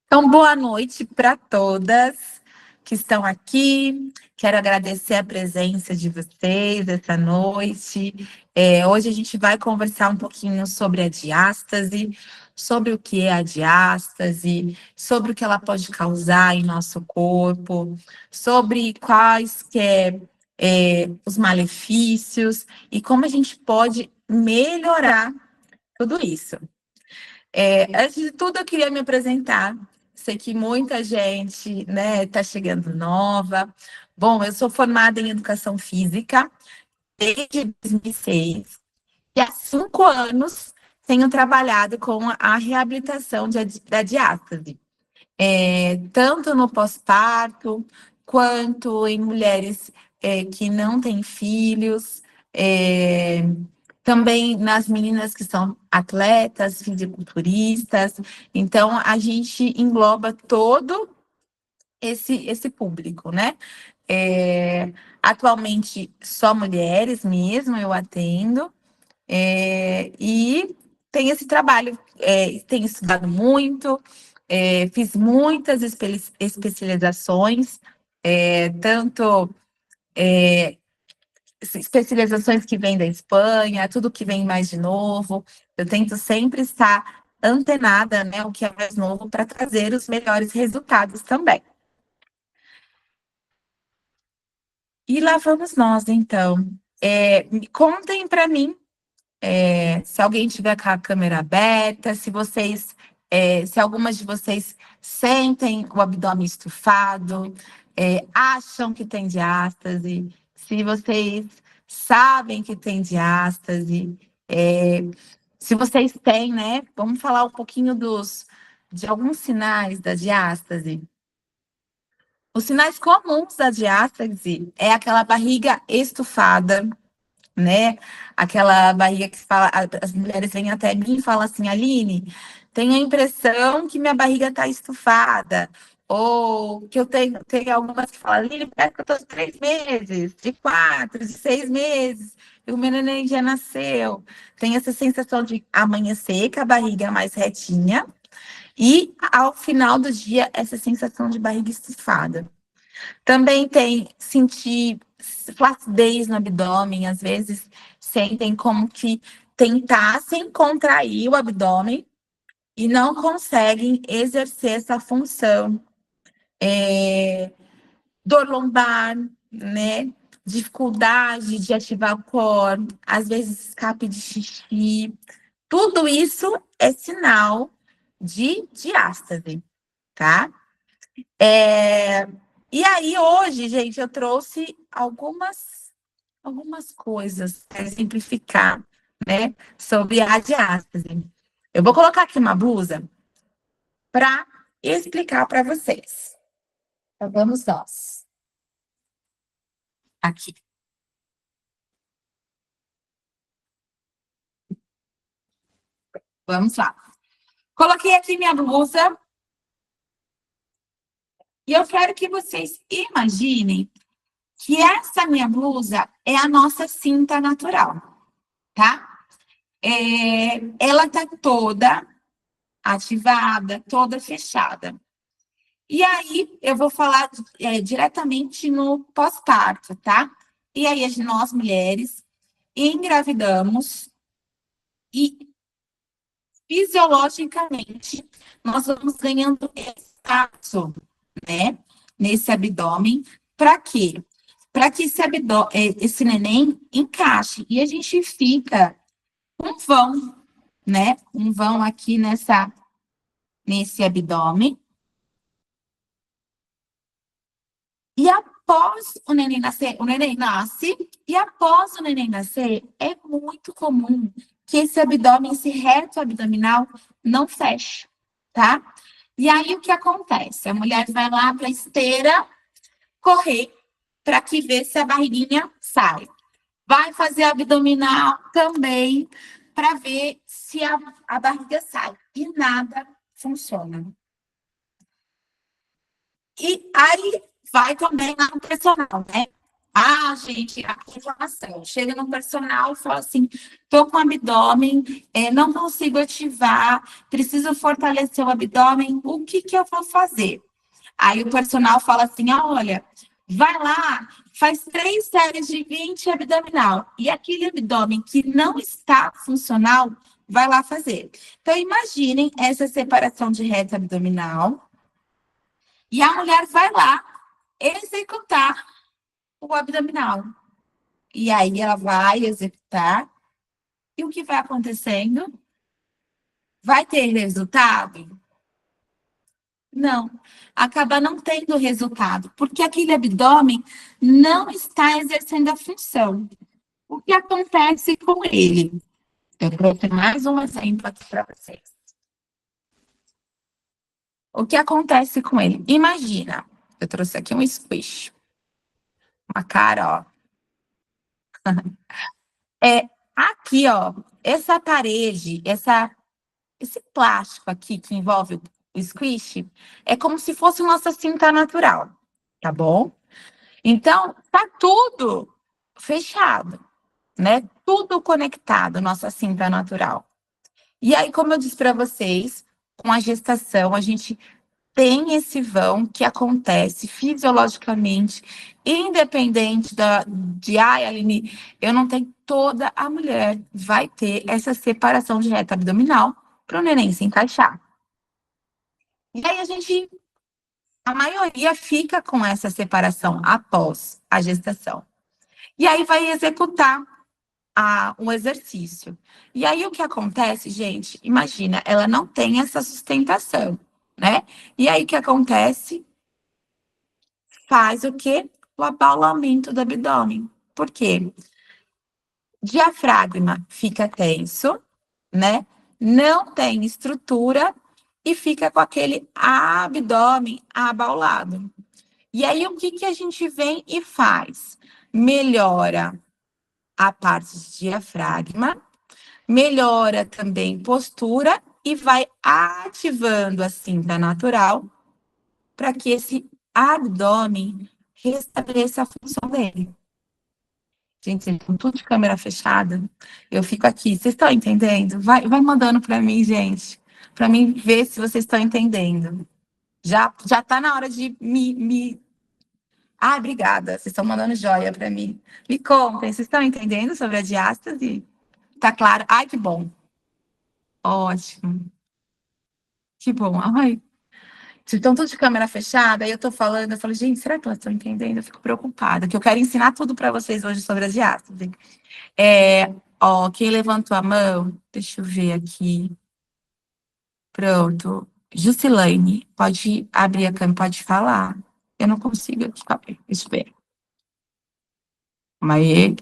Então, boa noite para todas que estão aqui. Quero agradecer a presença de vocês essa noite. Hoje a gente vai conversar um pouquinho sobre a diástase, sobre o que é a diástase, sobre o que ela pode causar em nosso corpo, sobre quais que os malefícios e como a gente pode melhorar tudo isso. Antes de tudo, eu queria me apresentar. Sei que muita gente, né, está chegando nova. Bom, eu sou formada em Educação Física desde 2006 e há 5 anos tenho trabalhado com a reabilitação da diástase, tanto no pós-parto, quanto em mulheres que não têm filhos, é, também nas meninas que são atletas, fisiculturistas. Então, a gente engloba todo esse público, né? Atualmente, só mulheres mesmo eu atendo, e tem esse trabalho, tenho estudado muito, fiz muitas especializações, tanto especializações que vêm da Espanha, tudo que vem mais de novo. Eu tento sempre estar antenada, né, o que é mais novo, para trazer os melhores resultados também. E lá vamos nós, então. Contem para mim, se alguém tiver com a câmera aberta, se algumas de vocês sentem o abdômen estufado, acham que tem diástase, se vocês sabem que tem diástase, se vocês têm, né? Vamos falar um pouquinho de alguns sinais da diástase. Os sinais comuns da diástase é aquela barriga estufada, né? Aquela barriga que fala, as mulheres vêm até mim e falam assim: Aline, tenho a impressão que minha barriga está estufada. Ou que eu tenho algumas que falam: Aline, parece que eu estou de 3 meses, de 4, de 6 meses, e o meu neném já nasceu. Tem essa sensação de amanhecer com a barriga mais retinha, e ao final do dia, essa sensação de barriga estufada. Também tem sentir flacidez no abdômen, às vezes sentem como que tentassem contrair o abdômen e não conseguem exercer essa função. Dor lombar, né? Dificuldade de ativar o core, às vezes escape de xixi. Tudo isso é sinal de diástase, tá? E aí, hoje, gente, eu trouxe algumas coisas para exemplificar, né, sobre a diástase. Eu vou colocar aqui uma blusa para explicar para vocês. Então, vamos nós. Aqui. Vamos lá. Coloquei aqui minha blusa e eu quero que vocês imaginem que essa minha blusa é a nossa cinta natural, tá? Ela tá toda ativada, toda fechada. E aí, eu vou falar diretamente no pós-parto, tá? E aí, nós mulheres engravidamos e fisiologicamente nós vamos ganhando espaço, né? Nesse abdômen. Para quê? Para que esse neném encaixe. E a gente fica um vão, né? Um vão aqui nesse abdômen. E após o neném nascer, o neném nasce, e após o neném nascer, é muito comum que esse abdômen, esse reto abdominal, não feche, tá? E aí, o que acontece? A mulher vai lá para a esteira correr para que ver se a barriguinha sai. Vai fazer abdominal também para ver se a barriga sai. E nada funciona. E aí vai também lá no personal, né? Ah, gente, a informação. Chega no personal e fala assim: tô com abdômen, não consigo ativar, preciso fortalecer o abdômen, o que que eu vou fazer? Aí o personal fala assim: olha, vai lá, faz 3 séries de 20 abdominal. E aquele abdômen que não está funcional, vai lá fazer. Então, imaginem essa separação de reta abdominal. E a mulher vai lá executar o abdominal. E aí ela vai executar. E o que vai acontecendo? Vai ter resultado? Não. Acaba não tendo resultado, porque aquele abdômen não está exercendo a função. O que acontece com ele? Eu trouxe mais um exemplo aqui para vocês. O que acontece com ele? Imagina, eu trouxe aqui um squish, uma cara, ó. Aqui, ó, essa parede, esse plástico aqui que envolve o squish, é como se fosse nossa cinta natural, tá bom? Então, tá tudo fechado, né? Tudo conectado, nossa cinta natural. E aí, como eu disse para vocês, com a gestação, a gente tem esse vão que acontece fisiologicamente, independente ai, Aline, eu não tenho, toda a mulher vai ter essa separação de reta abdominal para o neném se encaixar. E aí a maioria fica com essa separação após a gestação. E aí vai executar um exercício. E aí o que acontece, gente? Imagina, ela não tem essa sustentação, né? E aí o que acontece? Faz o quê? O abaulamento do abdômen. Por quê? Diafragma fica tenso, né? Não tem estrutura e fica com aquele abdômen abaulado. E aí, o que que a gente vem e faz? Melhora a parte de diafragma, melhora também postura e vai ativando a cinta natural para que esse abdômen restabeleça a função dele. Gente, com tudo de câmera fechada, eu fico aqui. Vocês estão entendendo? Vai mandando para mim, gente, para mim ver se vocês estão entendendo. Já tá na hora de me... Ah, obrigada. Vocês estão mandando joia para mim. Me contem, vocês estão entendendo sobre a diástase? Tá claro? Ai, que bom. Ótimo. Que bom. Ai, se estão tudo de câmera fechada, aí eu tô falando, eu falo, gente, será que elas estão entendendo? Eu fico preocupada, que eu quero ensinar tudo para vocês hoje sobre a diástase. Ó, quem levantou a mão, deixa eu ver aqui. Pronto. Jusilaine, pode abrir a câmera, pode falar. Eu não consigo aqui, espera. Mas,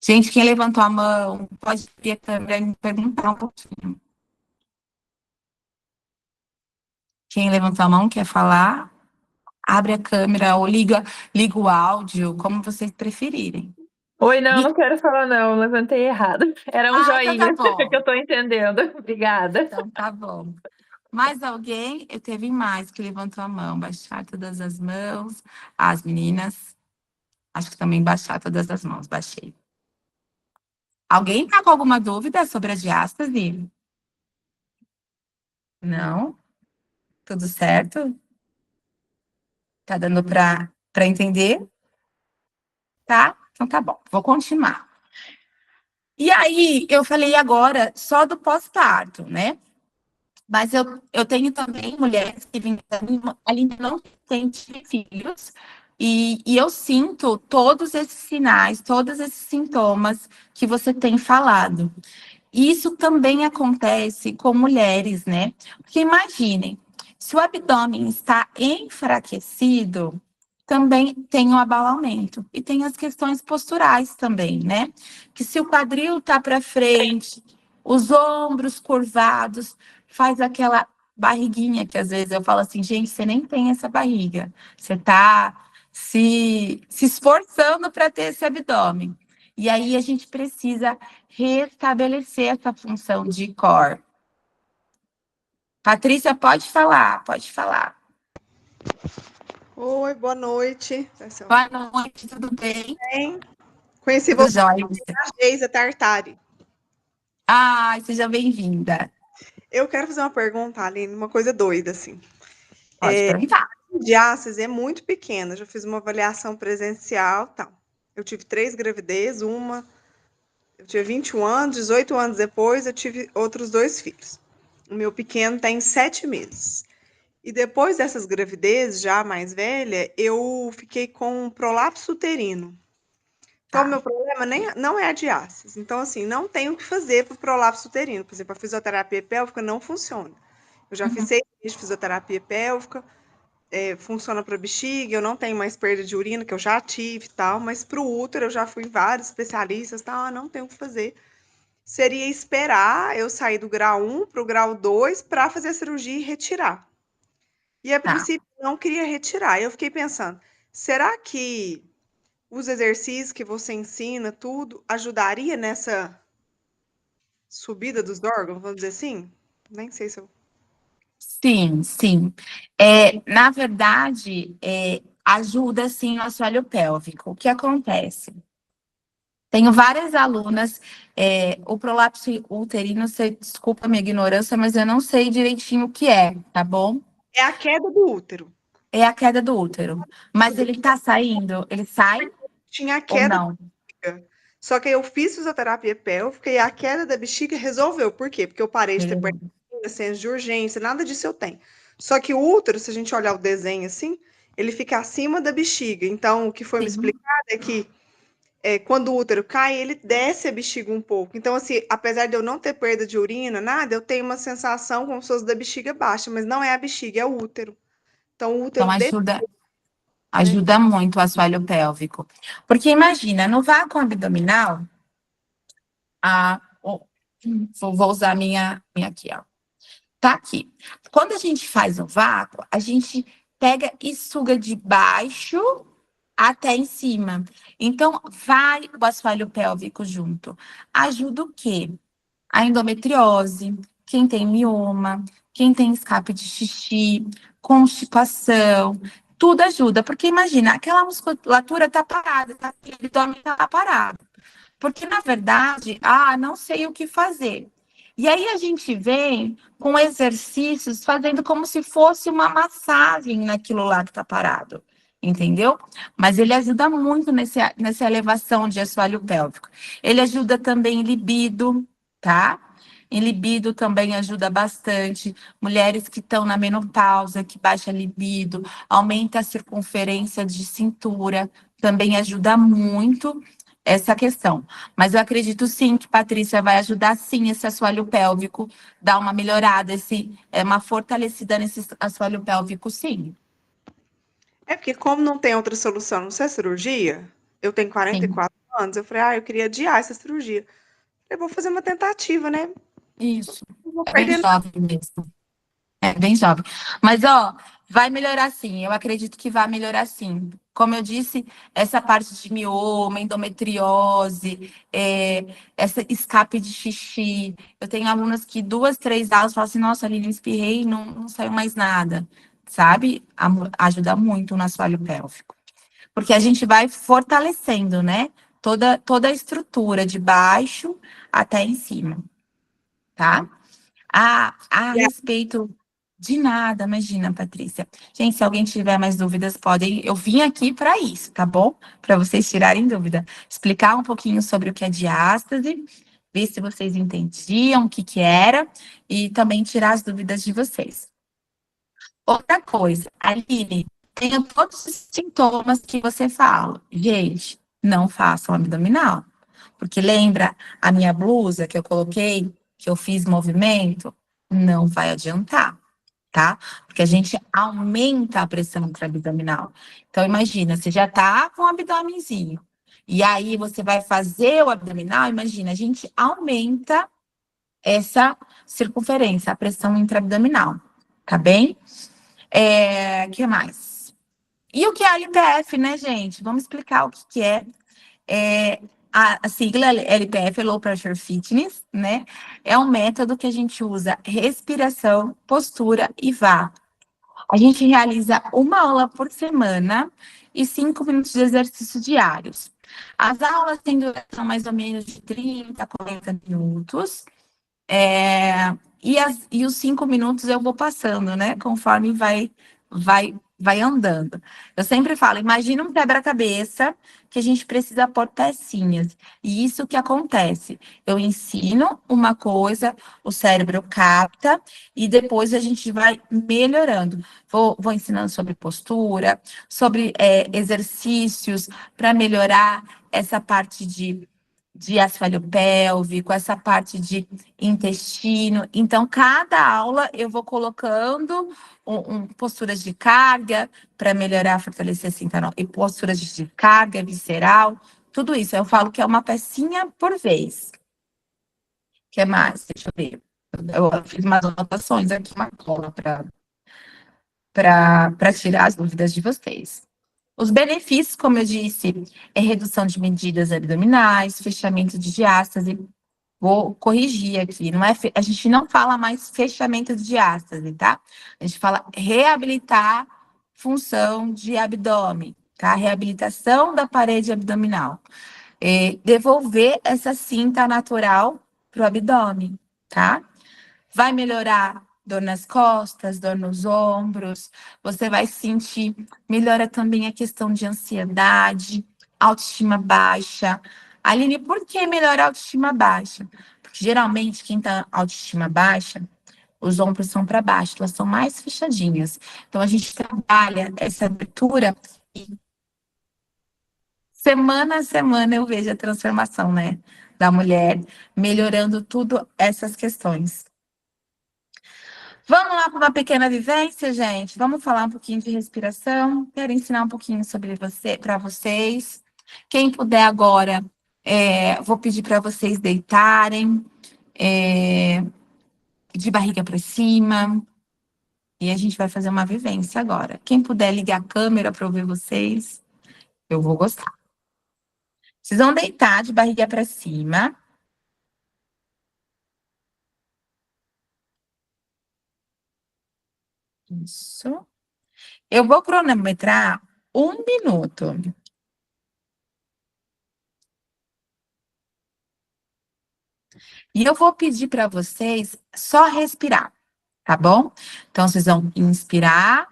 gente, quem levantou a mão, pode abrir a câmera e me perguntar um pouquinho. Quem levantou a mão quer falar? Abre a câmera ou liga o áudio, como vocês preferirem. Oi, não, não quero falar não, levantei errado. Era um Então tá joinha bom. que eu tô entendendo. Obrigada. Então tá bom. Mais alguém? Eu teve mais que levantou a mão. Baixar todas as mãos. As meninas, acho que também baixar todas as mãos. Baixei. Alguém tá com alguma dúvida sobre a diástase? Não? Tudo certo? Tá dando para entender? Tá? Então tá bom. Vou continuar. E aí, eu falei agora só do pós-parto, né? Mas eu tenho também mulheres que ainda não têm filhos, e eu sinto todos esses sinais, todos esses sintomas que você tem falado. E isso também acontece com mulheres, né? Porque imaginem, se o abdômen está enfraquecido, também tem o abalamento. E tem as questões posturais também, né? Que se o quadril está para frente, os ombros curvados, faz aquela barriguinha que às vezes eu falo assim, gente, você nem tem essa barriga. Você está se esforçando para ter esse abdômen. E aí a gente precisa restabelecer essa função de core. Patrícia, pode falar, pode falar. Oi, boa noite. Boa noite, tudo bem? Bem, conheci Tudo você jóia? na Geisa Tartari. Ai, seja bem-vinda. Eu quero fazer uma pergunta, Aline, uma coisa doida, assim. Pode perguntar. O diástase é muito pequena, já fiz uma avaliação presencial, tal. Eu tive 3 gravidez, eu tinha 21 anos, 18 anos depois eu tive outros 2 filhos. O meu pequeno tem 7 meses. E depois dessas gravidezes, já mais velha, eu fiquei com prolapso uterino. Então, o Tá. meu problema não é a diástase. Então, assim, não tenho o que fazer para o prolapso uterino. Por exemplo, a fisioterapia pélvica não funciona. Eu já fiz Uhum. 6 meses de fisioterapia pélvica, funciona para bexiga, eu não tenho mais perda de urina, que eu já tive e tal, mas para o útero eu já fui em vários especialistas e tal, não tenho o que fazer. Seria esperar eu sair do grau 1 para o grau 2 para fazer a cirurgia e retirar. E a Tá. princípio não queria retirar. Eu fiquei pensando, será que os exercícios que você ensina, tudo, ajudaria nessa subida dos órgãos, vamos dizer assim? Nem sei se eu. Sim, sim. Na verdade, ajuda sim o assoalho pélvico. O que acontece? Tenho várias alunas, o prolapso uterino, você desculpa a minha ignorância, mas eu não sei direitinho o que é, tá bom? É a queda do útero. É a queda do útero. Mas ele tá saindo, ele sai Tinha a ou queda da não? bexiga. Só que eu fiz fisioterapia pélvica e a queda da bexiga resolveu. Por quê? Porque eu parei de ter Melhorou. perda, senso de urgência, nada disso eu tenho. Só que o útero, se a gente olhar o desenho assim, ele fica acima da bexiga. Então, o que foi me Sim. explicado é que quando o útero cai, ele desce a bexiga um pouco. Então, assim, apesar de eu não ter perda de urina, nada, eu tenho uma sensação como se fosse da bexiga baixa, mas não é a bexiga, é o útero. Então, o Então útero desce, ajuda, né? ajuda muito o assoalho pélvico. Porque imagina, no vácuo abdominal, a, o- vou usar minha aqui, ó. Tá aqui. Quando a gente faz o vácuo, a gente pega e suga de baixo até em cima. Então, vai o assoalho pélvico junto. Ajuda o quê? A endometriose, quem tem mioma, quem tem escape de xixi, constipação, tudo ajuda. Porque imagina, aquela musculatura tá parada, tá? O abdômen tá parado. Porque, na verdade, não sei o que fazer. E aí a gente vem com exercícios fazendo como se fosse uma massagem naquilo lá que está parado. Entendeu? Mas ele ajuda muito nessa elevação de assoalho pélvico. Ele ajuda também em libido, tá? Em libido também ajuda bastante. Mulheres que estão na menopausa, que baixa a libido, aumenta a circunferência de cintura, também ajuda muito essa questão. Mas eu acredito sim que Patrícia vai ajudar sim esse assoalho pélvico, dar uma melhorada, uma fortalecida nesse assoalho pélvico, sim. É porque, como não tem outra solução, não sei, cirurgia, eu tenho Sim, 44 anos, eu falei, eu queria adiar essa cirurgia. Eu vou fazer uma tentativa, né? isso. Não vou É bem perder jovem mesmo. É bem jovem. Mas, ó, vai melhorar sim. Eu acredito que vai melhorar sim. Como eu disse, essa parte de mioma, endometriose, essa escape de xixi. Eu tenho alunas que 2, 3 aulas falam assim, nossa, Aline, eu espirrei e não saiu mais nada. Sabe? Ajuda muito no assoalho pélvico. Porque a gente vai fortalecendo, né? Toda a estrutura, de baixo até em cima, tá? A nada. respeito de nada, imagina, Patrícia. Gente, se alguém tiver mais dúvidas, podem. Eu vim aqui para isso, tá bom? Para vocês tirarem dúvida. Explicar um pouquinho sobre o que é diástase, ver se vocês entendiam o que que era e também tirar as dúvidas de vocês. Outra coisa, Aline, tenho todos os sintomas que você fala. Gente, não façam abdominal. Porque lembra a minha blusa que eu coloquei, que eu fiz movimento? Não vai adiantar, tá? Porque a gente aumenta a pressão intra-abdominal. Então, imagina, você já tá com o abdômenzinho. E aí você vai fazer o abdominal, imagina, a gente aumenta essa circunferência, a pressão intra-abdominal, tá bem? Que mais? E o que é a LPF, né, gente? Vamos explicar o que que é. A sigla LPF é Low Pressure Fitness, né? É um método que a gente usa respiração, postura e vá. A gente realiza uma aula por semana e 5 minutos de exercício diários. As aulas têm duração mais ou menos de 30 a 40 minutos. E os 5 minutos eu vou passando, né? Conforme vai andando. Eu sempre falo, imagina um quebra-cabeça que a gente precisa pôr pecinhas. E isso que acontece. Eu ensino uma coisa, o cérebro capta, e depois a gente vai melhorando. Vou ensinando sobre postura, sobre exercícios para melhorar essa parte de assoalho pélvico, essa parte de intestino. Então, cada aula eu vou colocando posturas de carga para melhorar, fortalecer a cinta e posturas de carga visceral, tudo isso. Eu falo que é uma pecinha por vez. O que mais? Deixa eu ver. Eu fiz umas anotações aqui, uma cola para tirar as dúvidas de vocês. Os benefícios, como eu disse, é redução de medidas abdominais, fechamento de diástase. Vou corrigir aqui, a gente não fala mais fechamento de diástase, tá? A gente fala reabilitar função de abdômen, tá? Reabilitação da parede abdominal. Devolver essa cinta natural pro abdômen, tá? Vai melhorar dor nas costas, dor nos ombros, você vai sentir, melhora também a questão de ansiedade, autoestima baixa. Aline, por que melhora a autoestima baixa? Porque geralmente quem tá autoestima baixa, os ombros são para baixo, elas são mais fechadinhas. Então a gente trabalha essa abertura e semana a semana eu vejo a transformação, né, da mulher, melhorando tudo essas questões. Vamos lá para uma pequena vivência, gente. Vamos falar um pouquinho de respiração. Quero ensinar um pouquinho sobre você, para vocês. Quem puder agora, vou pedir para vocês deitarem, de barriga para cima. E a gente vai fazer uma vivência agora. Quem puder ligar a câmera para eu ver vocês, eu vou gostar. Vocês vão deitar de barriga para cima. Isso. Eu vou cronometrar 1 minuto. E eu vou pedir para vocês só respirar, tá bom? Então, vocês vão inspirar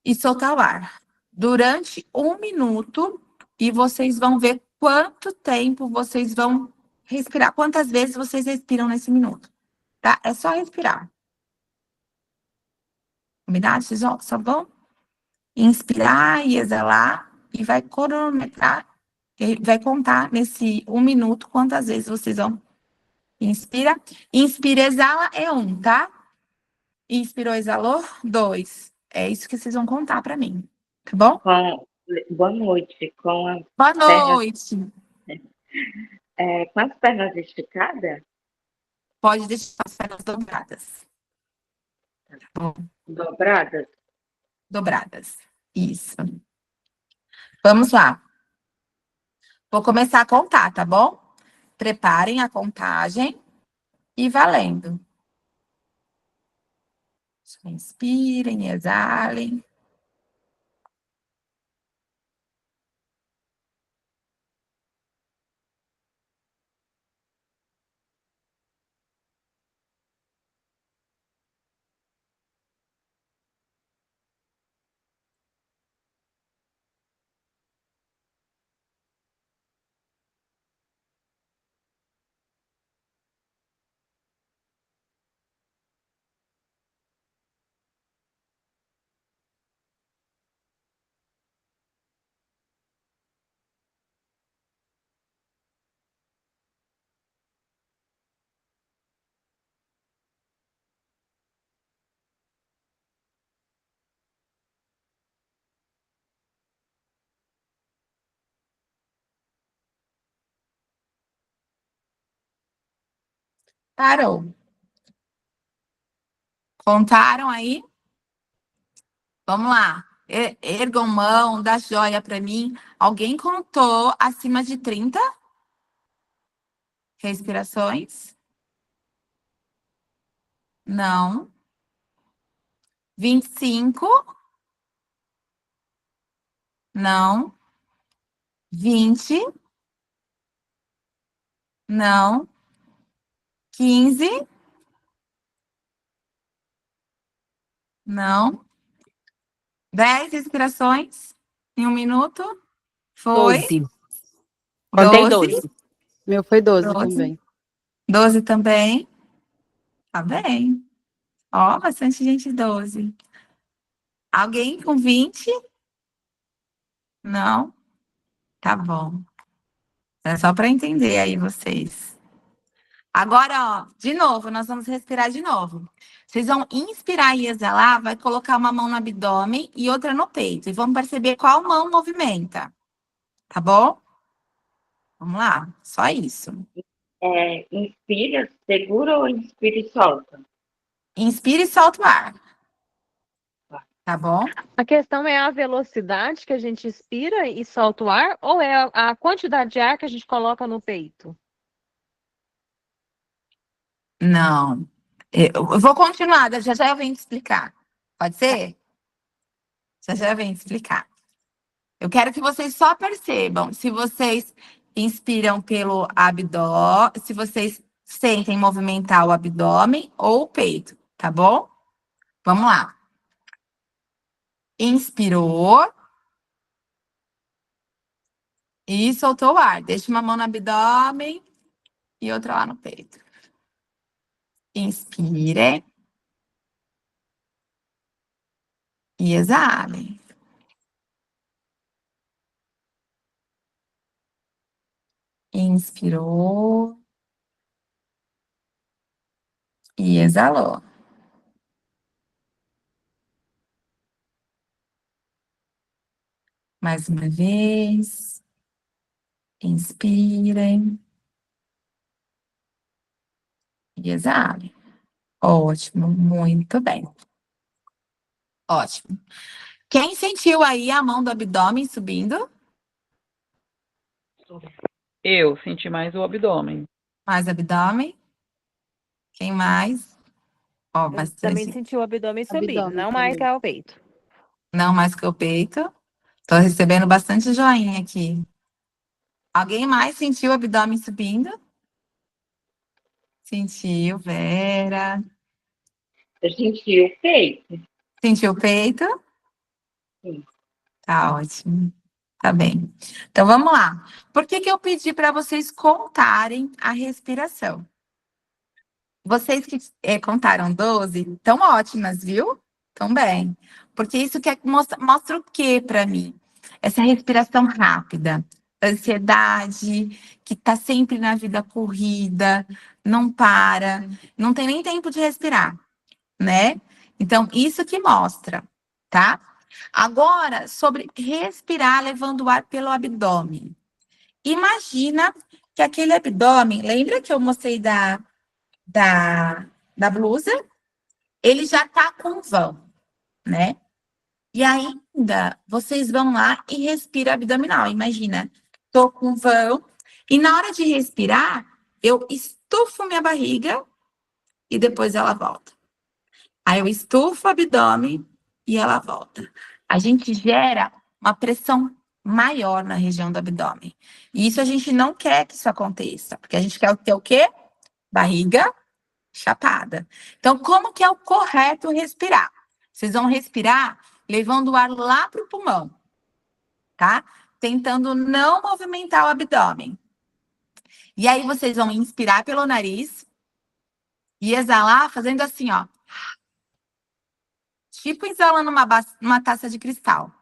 e soltar o ar durante 1 minuto e vocês vão ver quanto tempo vocês vão respirar, quantas vezes vocês respiram nesse minuto, tá? É só respirar. Combinado? Vocês só vão inspirar e exalar e vai cronometrar, vai contar nesse 1 minuto quantas vezes vocês vão. Inspira, exala é 1, tá? Inspirou, exalou, 2. É isso que vocês vão contar para mim, tá bom? Boa noite. Com as Boa pernas, noite. com as pernas esticadas? Pode deixar as pernas dobradas. Tá bom? Dobradas? Dobradas. Isso. Vamos lá. Vou começar a contar, tá bom? Preparem a contagem e valendo. Inspirem, exalem. Parou. Contaram aí? Vamos lá. Ergam mão, dá joia para mim. Alguém contou acima de 30 respirações? Não. 25. Não. 20. Não. 15. Não. 10 respirações em 1 minuto. Foi. 12. Contei 12. 12. Meu foi 12 12. também. 12 também. Tá bem. Ó, bastante gente 12. Alguém com 20? Não? Tá bom. É só para entender aí vocês. Agora, ó, de novo, nós vamos respirar de novo. Vocês vão inspirar e exalar, vai colocar uma mão no abdômen e outra no peito. E vamos perceber qual mão movimenta. Tá bom? Vamos lá, só isso. Inspira, segura ou inspira e solta? Inspira e solta o ar. Tá bom? A questão é a velocidade que a gente inspira e solta o ar, ou é a quantidade de ar que a gente coloca no peito? Não. Eu vou continuar, já já eu venho te explicar. Pode ser? Já já eu venho te explicar. Eu quero que vocês só percebam se vocês inspiram pelo abdômen, se vocês sentem movimentar o abdômen ou o peito, tá bom? Vamos lá. Inspirou. E soltou o ar. Deixa uma mão no abdômen e outra lá no peito. Inspire. E exale. Inspirou. E exalou. Mais uma vez. Inspirem. E exale. Ótimo, muito bem. Ótimo. Quem sentiu aí a mão do abdômen subindo? Eu senti mais o abdômen. Mais abdômen. Quem mais? Ó, Eu também bastante. senti o abdômen subindo, Abdômen não mais que também. o peito. Não mais que o peito. Tô recebendo bastante joinha aqui. Alguém mais sentiu o abdômen subindo? Sentiu, Vera. Eu senti o peito. Sentiu o peito? Sim. Tá ótimo. Tá bem. Então vamos lá. Por que que eu pedi para vocês contarem a respiração? Vocês que contaram 12, estão ótimas, viu? Estão bem. Porque isso mostra o quê para mim? Essa respiração rápida, ansiedade, que tá sempre na vida corrida, não para, não tem nem tempo de respirar, né? Então, isso que mostra, tá? Agora, sobre respirar levando o ar pelo abdômen. Imagina que aquele abdômen, lembra que eu mostrei da blusa? Ele já tá com vão, né? E ainda, vocês vão lá e respira abdominal. Imagina, tô com vão. E na hora de respirar, eu estufo minha barriga e depois ela volta. Aí eu estufo o abdômen e ela volta. A gente gera uma pressão maior na região do abdômen. E isso a gente não quer que isso aconteça, porque a gente quer ter o quê? Barriga chapada. Então, como que é o correto respirar? Vocês vão respirar levando o ar lá para o pulmão, tá? Tentando não movimentar o abdômen. E aí vocês vão inspirar pelo nariz e exalar fazendo assim, ó. Tipo exalando uma taça de cristal.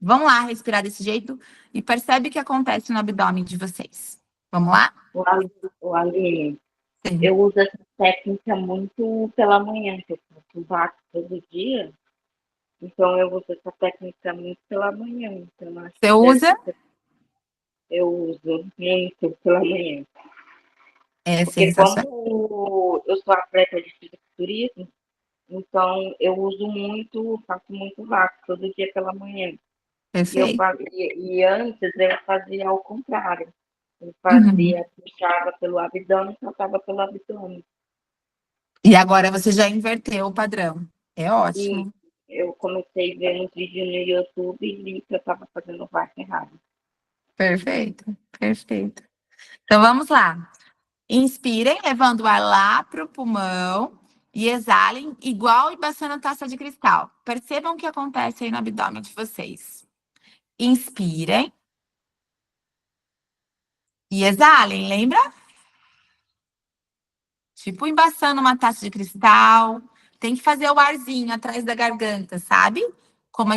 Vamos lá respirar desse jeito e percebe o que acontece no abdômen de vocês. Vamos lá? O Aline, Sim. eu uso essa técnica muito pela manhã, que eu faço vácuo todo dia. Então, eu uso essa técnica muito pela manhã. Então, acho Você que usa? eu uso muito pela manhã. É Porque sensacional. como eu sou atleta de fisiculturismo, então eu uso muito, faço muito vácuo todo dia pela manhã. Perfeito. E antes eu fazia ao contrário. Eu Uhum. puxava pelo abdômen, soltava pelo abdômen. E agora você já inverteu o padrão. É ótimo. eu comecei a ver uns vídeos no YouTube e vi que eu estava fazendo o VAC errado. Perfeito, perfeito. Então vamos lá. Inspirem, levando o ar lá para o pulmão e exalem, igual embaçando a taça de cristal. Percebam o que acontece aí no abdômen de vocês. Inspirem e exalem, lembra? Tipo embaçando uma taça de cristal. Tem que fazer o arzinho atrás da garganta, sabe? Como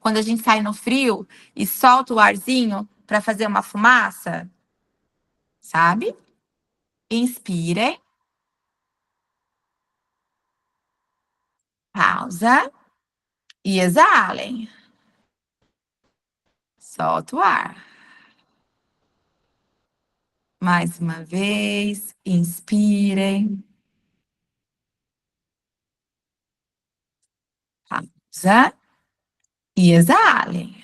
quando a gente sai no frio e solta o arzinho para fazer uma fumaça, sabe? Inspirem, pausa e exalem. Solta o ar. Mais uma vez, inspirem. Pausa e exalem.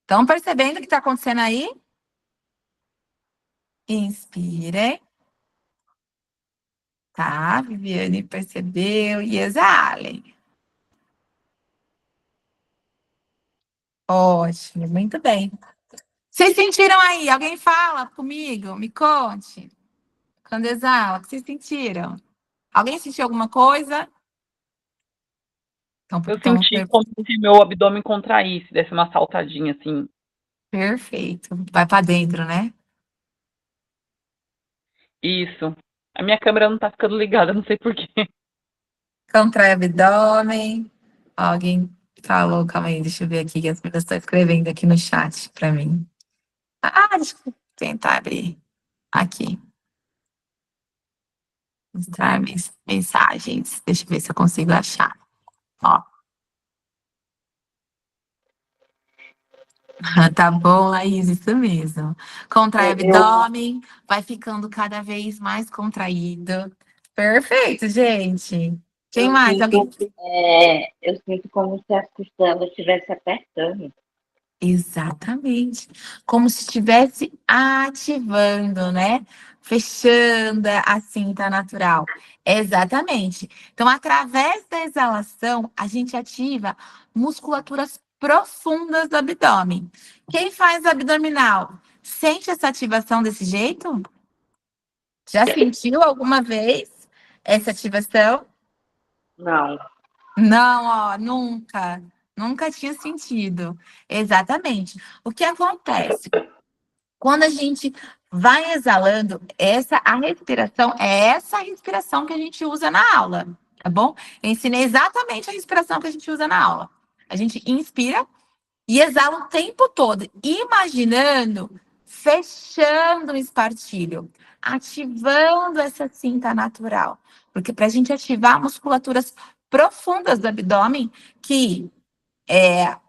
Estão percebendo o que está acontecendo aí? Inspirem. Tá, Viviane percebeu. E exalem. Ótimo, muito bem. Vocês sentiram aí? Alguém fala comigo? Me conte. Quando exala, o que vocês sentiram? Alguém sentiu alguma coisa? Eu Então, senti como se meu abdômen contraísse, desse uma saltadinha, assim. perfeito. Vai para dentro, né? Isso. A minha câmera não tá ficando ligada, não sei por quê. Contrai o abdômen. Alguém falou, calma aí, deixa eu ver aqui, que as pessoas estão escrevendo aqui no chat para mim. Deixa eu tentar abrir aqui. Mostrar mensagens. Deixa eu ver se eu consigo achar. Ó. Tá bom, Laís, isso mesmo. Contrai o abdômen, vai ficando cada vez mais contraído. Perfeito, gente. Quem mais? Alguém? Eu sinto como se as costelas estivessem apertando. Exatamente. Como se estivesse ativando, né? Fechando a cinta natural. Exatamente. Então, através da exalação, a gente ativa musculaturas profundas do abdômen. Quem faz abdominal sente essa ativação desse jeito? Já sentiu alguma vez essa ativação? Não. Não, ó, nunca. Nunca tinha sentido. Exatamente. O que acontece? Quando a gente vai exalando, a respiração é essa respiração que a gente usa na aula, tá bom? Eu ensinei exatamente a respiração que a gente usa na aula. A gente inspira e exala o tempo todo, imaginando, fechando o espartilho, ativando essa cinta natural. Porque para a gente ativar musculaturas profundas do abdômen, que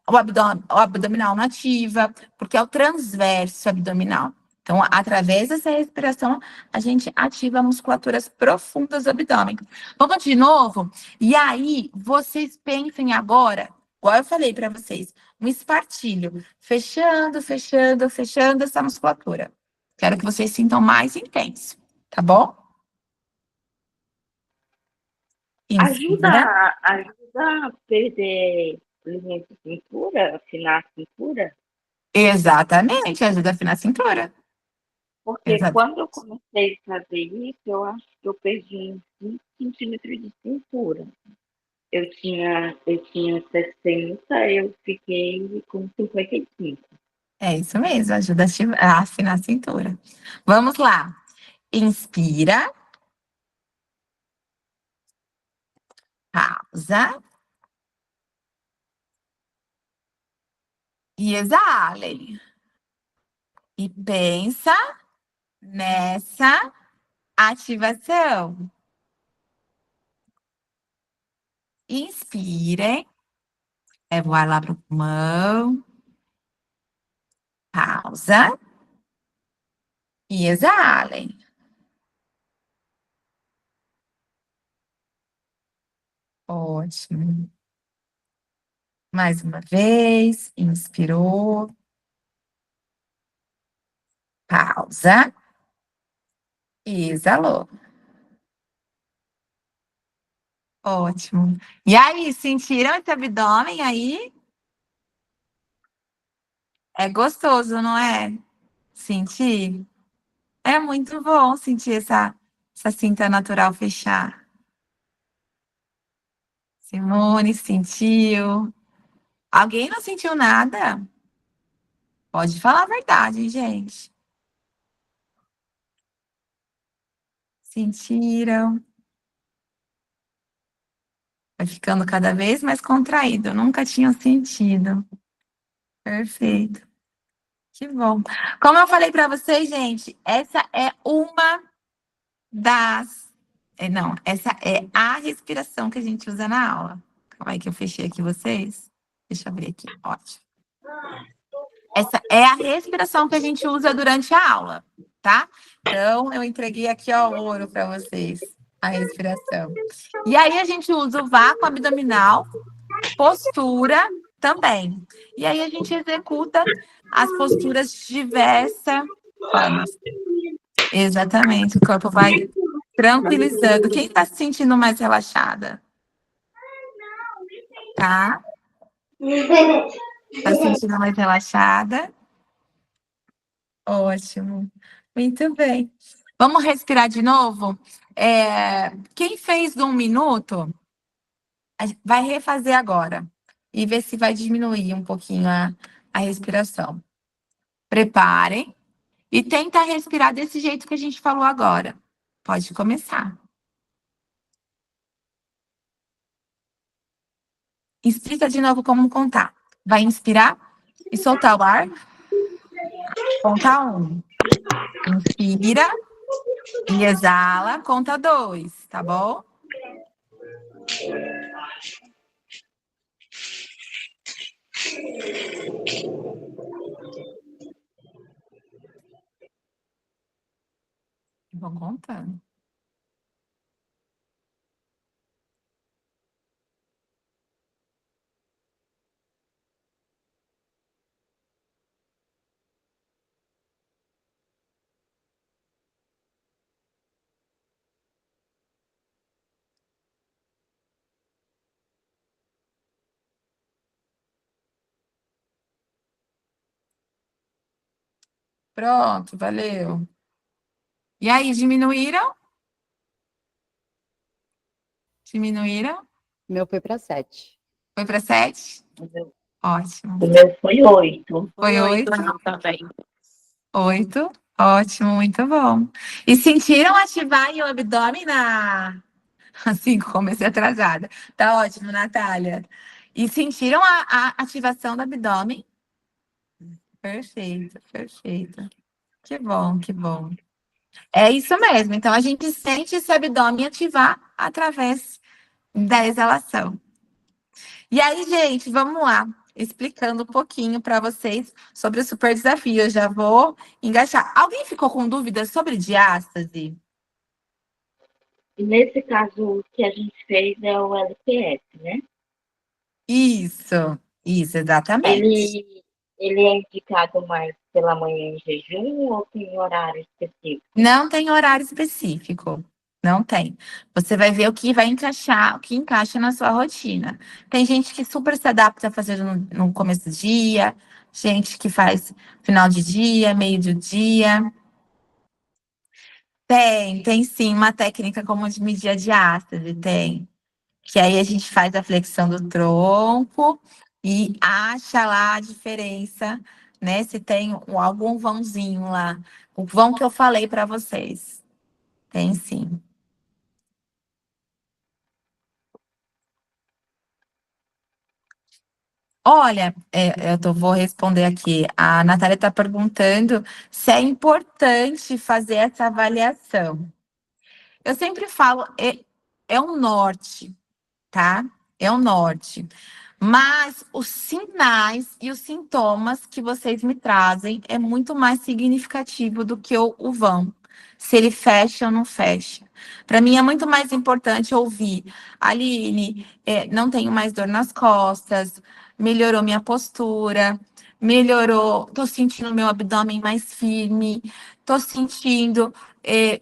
o abdominal não ativa, porque é o transverso abdominal. Então, através dessa respiração, a gente ativa musculaturas profundas do abdômen. Vamos de novo? E aí, vocês pensem agora, igual eu falei para vocês, um espartilho, fechando, fechando, fechando essa musculatura. Quero que vocês sintam mais intenso, tá bom? Inspira. Ajuda a perder livre de cintura, afinar a cintura. Exatamente, ajuda a afinar a cintura. Porque Exato. quando eu comecei a fazer isso, eu acho que eu perdi uns 20 centímetros de cintura. Eu tinha 60, eu fiquei com 55. É isso mesmo, ajuda a afinar a cintura. Vamos lá. Inspira. Pausa. E exalem. E pensa nessa ativação. Inspirem. Leva o ar lá para o pulmão. Pausa. E exalem. Ótimo. Mais uma vez. Inspirou. Pausa. E exalou. Ótimo. E aí, sentiram esse abdômen aí? É gostoso, não é? Sentir? É muito bom sentir essa cinta natural fechar. Simone sentiu. Alguém não sentiu nada? Pode falar a verdade, hein, gente? Sentiram? Vai ficando cada vez mais contraído. Nunca tinham sentido. Perfeito. Que bom. Como eu falei para vocês, gente, essa é uma das. Não, essa é a respiração que a gente usa na aula. Calma aí que eu fechei aqui vocês. Deixa eu abrir aqui. Ótimo. Essa é a respiração que a gente usa durante a aula, tá? Então, eu entreguei aqui, ó, ouro para vocês, a respiração. E aí, a gente usa o vácuo abdominal, postura também. E aí, a gente executa as posturas diversas formas. Exatamente, o corpo vai tranquilizando. Quem está se sentindo mais relaxada? Tá? Está se sentindo mais relaxada? Ótimo. Muito bem. Vamos respirar de novo? Quem fez do 1 minuto, vai refazer agora. E ver se vai diminuir um pouquinho a respiração. Preparem. E tenta respirar desse jeito que a gente falou agora. Pode começar. Explica de novo como contar. Vai inspirar e soltar o ar. Conta 1. Inspira e exala. Conta 2, tá bom? Vou contando. Pronto, valeu. E aí, diminuíram? Diminuíram? Meu foi para 7. Foi para 7? Ótimo. O meu foi 8. Foi 8? também. 8. Ótimo, muito bom. E sentiram ativar o abdômen Assim, comecei atrasada. Tá ótimo, Natália. E sentiram a ativação do abdômen? Perfeito, perfeito. Que bom, que bom. É isso mesmo. Então, a gente sente esse abdômen ativar através da exalação. E aí, gente, vamos lá. Explicando um pouquinho para vocês sobre o super desafio. Eu já vou engaixar. Alguém ficou com dúvidas sobre diástase? E nesse caso, o que a gente fez é o LPS, né? Isso, exatamente. Ele é indicado mais pela manhã em jejum ou tem horário específico? Não tem horário específico. Não tem. Você vai ver o que vai encaixar, o que encaixa na sua rotina. Tem gente que super se adapta a fazer no começo do dia, gente que faz final de dia, meio do dia. Tem sim uma técnica como de medir a diástase, tem. Que aí a gente faz a flexão do tronco e acha lá a diferença, né? Se tem algum vãozinho lá. O vão que eu falei para vocês. Tem sim. Olha, vou responder aqui. A Natália está perguntando se é importante fazer essa avaliação. Eu sempre falo, é um norte, tá? É um norte. Mas os sinais e os sintomas que vocês me trazem é muito mais significativo do que o vão. Se ele fecha ou não fecha. Para mim é muito mais importante ouvir, Aline, não tenho mais dor nas costas, melhorou minha postura, tô sentindo meu abdômen mais firme, tô sentindo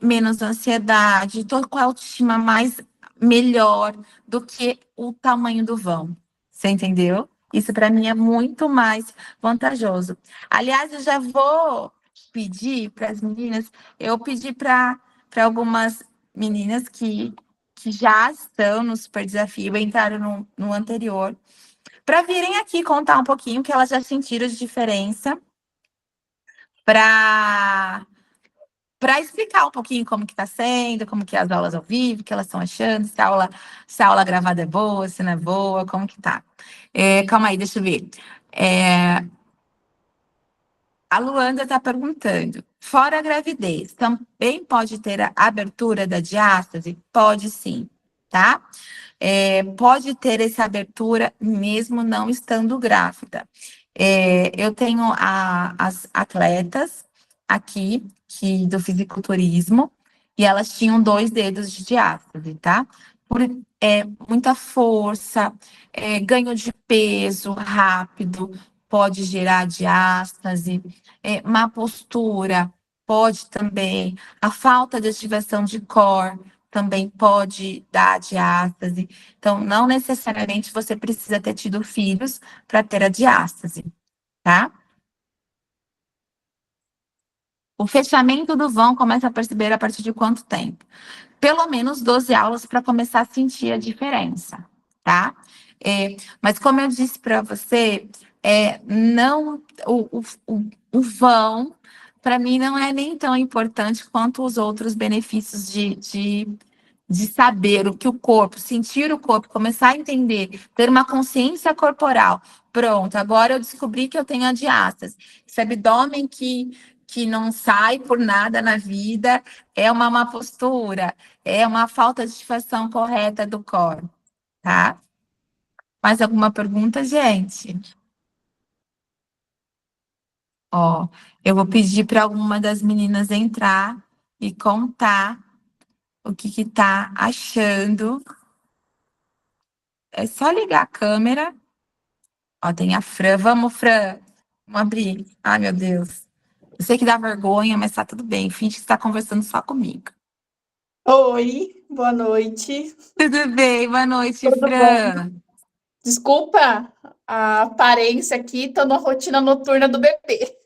menos ansiedade, tô com a autoestima mais melhor do que o tamanho do vão. Você entendeu? Isso para mim é muito mais vantajoso. Aliás, eu já vou pedir para as meninas, eu pedi para algumas meninas que já estão no Super Desafio, entraram no anterior, para virem aqui contar um pouquinho que elas já sentiram de diferença, para explicar um pouquinho como que está sendo, como que é as aulas ao vivo, o que elas estão achando, se a aula gravada é boa, se não é boa, como que tá. Calma aí, deixa eu ver. A Luanda está perguntando, fora a gravidez, também pode ter a abertura da diástase? Pode sim, tá? Pode ter essa abertura mesmo não estando grávida. Eu tenho as atletas aqui do fisiculturismo e elas tinham 2 dedos de diástase, tá? Por muita força, ganho de peso rápido, pode gerar diástase, má postura, pode também, a falta de ativação de core também pode dar diástase. Então, não necessariamente você precisa ter tido filhos para ter a diástase, tá? O fechamento do vão começa a perceber a partir de quanto tempo? Pelo menos 12 aulas para começar a sentir a diferença, tá? Mas como eu disse para você, não o vão, para mim, não é nem tão importante quanto os outros benefícios de saber o que o corpo, sentir o corpo, começar a entender, ter uma consciência corporal. Pronto, agora eu descobri que eu tenho a diástase. Esse abdômen que não sai por nada na vida, é uma má postura, é uma falta de ativação correta do core, tá? Mais alguma pergunta, gente? Ó, eu vou pedir para alguma das meninas entrar e contar o que tá achando. É só ligar a câmera. Ó, tem a Fran. Vamos, Fran. Vamos abrir. Ai, meu Deus. Eu sei que dá vergonha, mas tá tudo bem. Finge que você tá conversando só comigo. Oi, boa noite. Tudo bem, boa noite, Tudo Fran. Desculpa a aparência aqui, tô na rotina noturna do bebê.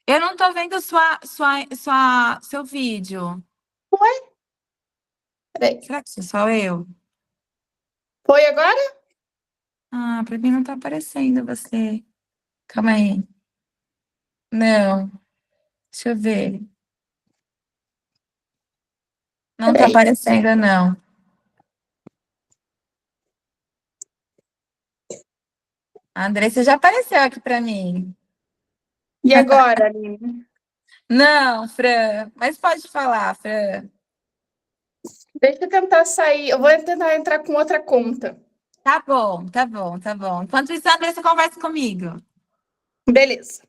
Eu não tô vendo seu vídeo. Peraí. Será que sou só eu? Foi agora? Ah, pra mim não tá aparecendo você. Calma aí. Não, deixa eu ver. Não tá Peraí. aparecendo, não. A Andressa já apareceu aqui pra mim. E agora, Aline? Não, Fran, mas pode falar, Fran. Deixa eu tentar sair. Eu vou tentar entrar com outra conta. Tá bom, tá bom, tá bom. Enquanto isso, a Andressa conversa comigo. Beleza.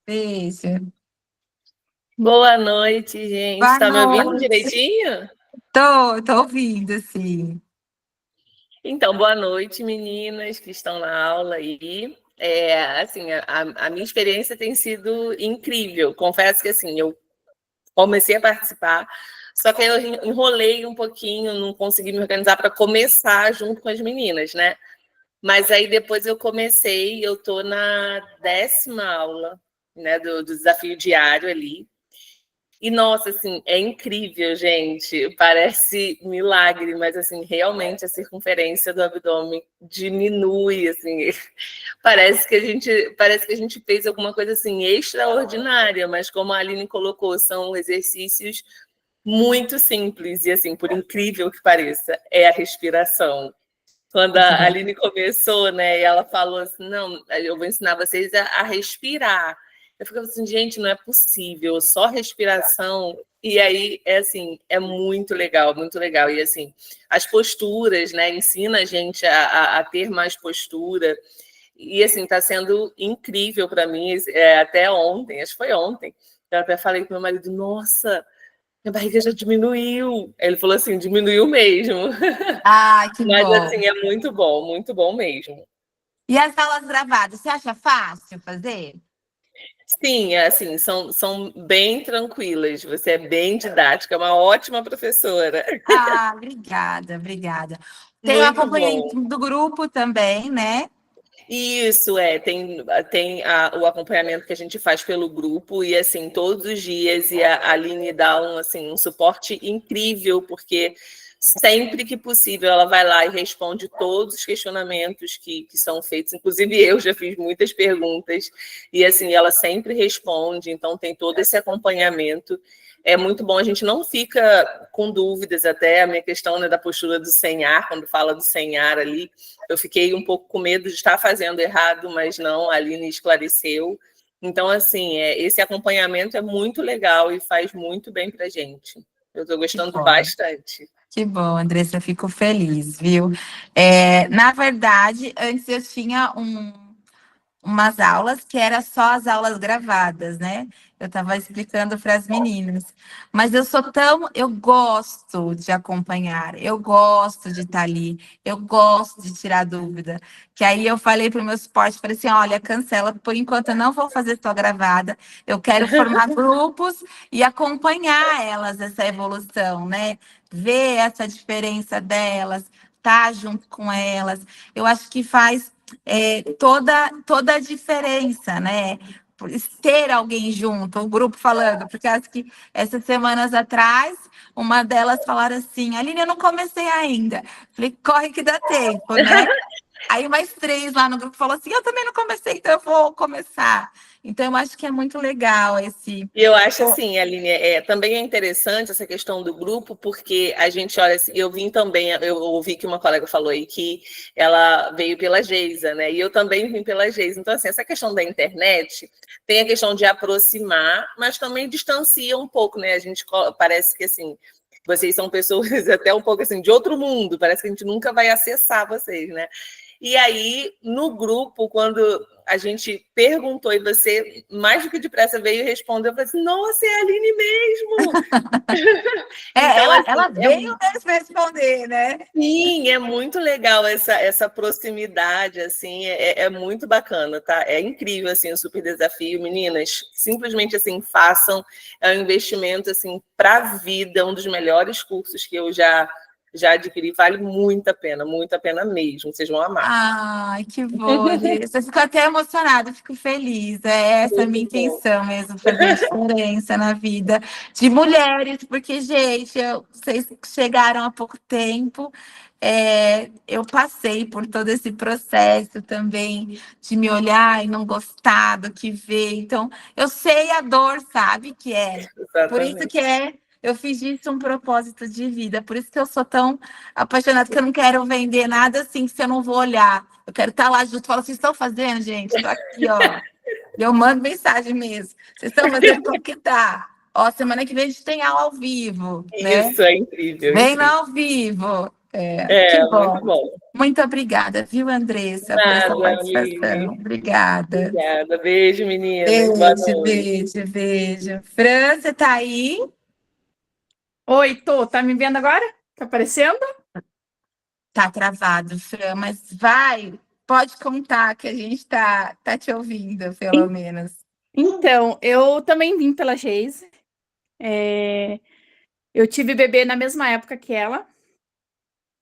Beijo. Boa noite, gente. Boa Tá me ouvindo noite. direitinho? Tô ouvindo, sim. Então, boa noite, meninas que estão na aula aí. Assim, a minha experiência tem sido incrível. Confesso que, assim, eu comecei a participar, só que aí eu enrolei um pouquinho, não consegui me organizar para começar junto com as meninas, né? Mas aí depois eu comecei, eu tô na 10ª aula, né, do desafio diário ali. E, nossa, assim, é incrível, gente. Parece milagre, mas, assim, realmente a circunferência do abdômen diminui, assim. Parece que a gente fez alguma coisa, assim, extraordinária, mas como a Aline colocou, são exercícios muito simples e, assim, por incrível que pareça, é a respiração. Quando a Aline começou, né, e ela falou assim, não, eu vou ensinar vocês a respirar. Eu ficava assim, gente, não é possível, só respiração. E aí, assim, é muito legal, muito legal. E, assim, as posturas, né, ensina a gente a ter mais postura. E, assim, está sendo incrível para mim, até ontem, acho que foi ontem, eu até falei com meu marido, nossa, minha barriga já diminuiu. Ele falou assim, diminuiu mesmo. Ai, que Mas, bom. assim, é muito bom mesmo. E as aulas gravadas, você acha fácil fazer? Sim, assim, são bem tranquilas. Você é bem didática, é uma ótima professora. Ah, obrigada, obrigada. Tem o Muito bom. acompanhamento do grupo também, né? Isso, tem o acompanhamento que a gente faz pelo grupo e, assim, todos os dias, e a Aline dá um suporte incrível, porque sempre que possível ela vai lá e responde todos os questionamentos que são feitos, inclusive eu já fiz muitas perguntas, e, assim, ela sempre responde, então tem todo esse acompanhamento. É muito bom, a gente não fica com dúvidas, até a minha questão, né, da postura do senhar, quando fala do senhar ali, eu fiquei um pouco com medo de estar fazendo errado, mas não, a Aline esclareceu. Então, assim, esse acompanhamento é muito legal e faz muito bem para a gente. Eu estou gostando bastante. Que bom, Andressa, eu fico feliz, viu? Na verdade, antes eu tinha umas aulas que era só as aulas gravadas, né? Eu estava explicando para as meninas. Mas eu gosto de acompanhar, eu gosto de estar ali, eu gosto de tirar dúvida. Que aí eu falei para o meu suporte, falei assim, olha, cancela, por enquanto eu não vou fazer só gravada, eu quero formar grupos e acompanhar elas, essa evolução, né? Ver essa diferença delas, estar junto com elas. Eu acho que faz toda a diferença, né? Ter alguém junto, o grupo falando, porque acho que essas semanas atrás, uma delas falaram assim, Aline, eu não comecei ainda. Falei, corre que dá tempo, né? Aí mais 3 lá no grupo falou assim, eu também não comecei, então eu vou começar. Então, eu acho que é muito legal esse... E eu acho assim, Aline, também é interessante essa questão do grupo, porque a gente olha assim, eu ouvi que uma colega falou aí que ela veio pela Geisa, né? E eu também vim pela Geisa. Então, assim, essa questão da internet tem a questão de aproximar, mas também distancia um pouco, né? A gente parece que assim, vocês são pessoas até um pouco assim de outro mundo, parece que a gente nunca vai acessar vocês, né? E aí, no grupo, quando a gente perguntou e você, mais do que depressa, veio e respondeu, eu falei assim, nossa, é a Aline mesmo! Então, ela veio mesmo responder, né? Sim, é muito legal essa proximidade, assim, é muito bacana, tá? É incrível, assim, o super desafio. Meninas, simplesmente, assim, façam, é um investimento, assim, para a vida, um dos melhores cursos que eu já adquiri, vale muito a pena mesmo, vocês vão amar. Ai, que bom, Andressa. Eu fico até emocionada, fico feliz. É essa a minha intenção mesmo, fazer diferença na vida de mulheres, porque, gente, vocês chegaram há pouco tempo, eu passei por todo esse processo também de me olhar e não gostar do que ver. Então, eu sei a dor, sabe, que é. Por isso que eu fiz disso um propósito de vida, por isso que eu sou tão apaixonada, que eu não quero vender nada assim, se eu não vou olhar. Eu quero estar lá junto, falo, vocês estão fazendo, gente? Estou aqui, ó. Eu mando mensagem mesmo. Vocês estão fazendo como que tá? Ó, semana que vem a gente tem aula ao vivo, né? Isso, é incrível. Vem lá ao vivo. Que bom. Muito bom. Muito obrigada, viu, Andressa, por essa participação. Obrigada. Obrigada. Beijo, meninas. Beijo. Fran, você tá aí? Oi, tô. Tá me vendo agora? Tá aparecendo? Tá travado, Fran, mas pode contar que a gente tá te ouvindo, pelo menos. Então, eu também vim pela Geise. Eu tive bebê na mesma época que ela.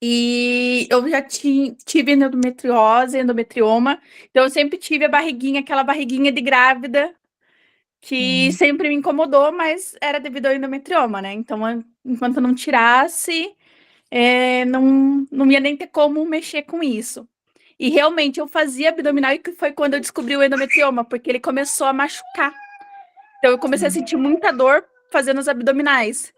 E eu já tive endometriose, endometrioma. Então, eu sempre tive aquela barriguinha de grávida, que sempre me incomodou, mas era devido ao endometrioma, né? Então, enquanto eu não tirasse, não ia nem ter como mexer com isso. E realmente eu fazia abdominal e que foi quando eu descobri o endometrioma, porque ele começou a machucar. Então eu comecei a sentir muita dor fazendo os abdominais.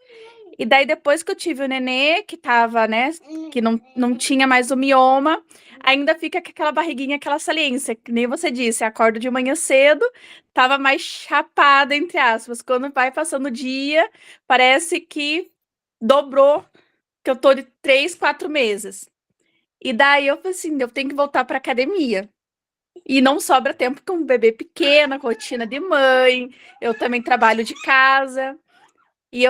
E daí depois que eu tive o nenê, que tava, né, que não tinha mais o mioma, ainda fica com aquela barriguinha, aquela saliência, que nem você disse, acordo de manhã cedo, tava mais chapada, entre aspas. Quando vai passando o dia, parece que dobrou, que eu tô de 3, 4 meses. E daí eu falei assim, eu tenho que voltar para academia. E não sobra tempo com um bebê pequeno, rotina de mãe, eu também trabalho de casa. E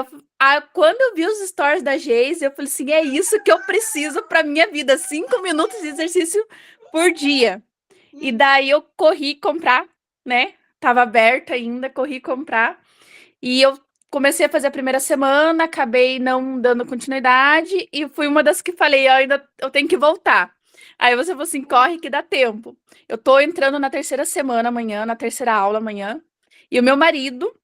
quando eu vi os stories da Geise, eu falei assim, é isso que eu preciso para minha vida, 5 minutos de exercício por dia. E daí eu corri comprar, né, estava aberto ainda, corri comprar. E eu comecei a fazer a primeira semana, acabei não dando continuidade e fui uma das que falei, eu tenho que voltar. Aí você falou assim, corre que dá tempo. Eu tô entrando na terceira semana amanhã, na terceira aula amanhã. E o meu marido,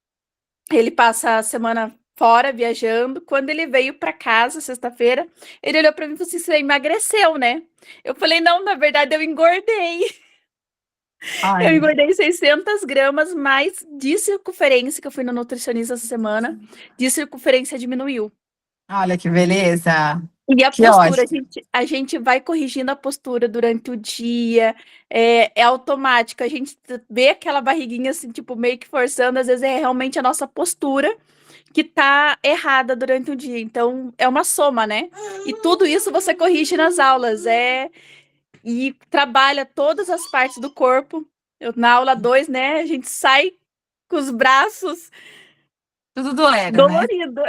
ele passa a semana fora, viajando. Quando ele veio para casa, sexta-feira, ele olhou para mim e falou assim, você emagreceu, né? Eu falei, não, na verdade eu engordei. Eu Ai, engordei 600 gramas, mais de circunferência, que eu fui no nutricionista essa semana, de circunferência diminuiu. olha que beleza. E a Que postura, ótimo. a gente vai corrigindo a postura durante o dia, é automático, a gente vê aquela barriguinha assim, tipo, meio que forçando, às vezes é realmente a nossa postura que tá errada durante o dia. Então, é uma soma, né? E tudo isso você corrige nas aulas, e trabalha todas as partes do corpo. Na aula 2, né, a gente sai com os braços Tudo doendo, né? doloridos.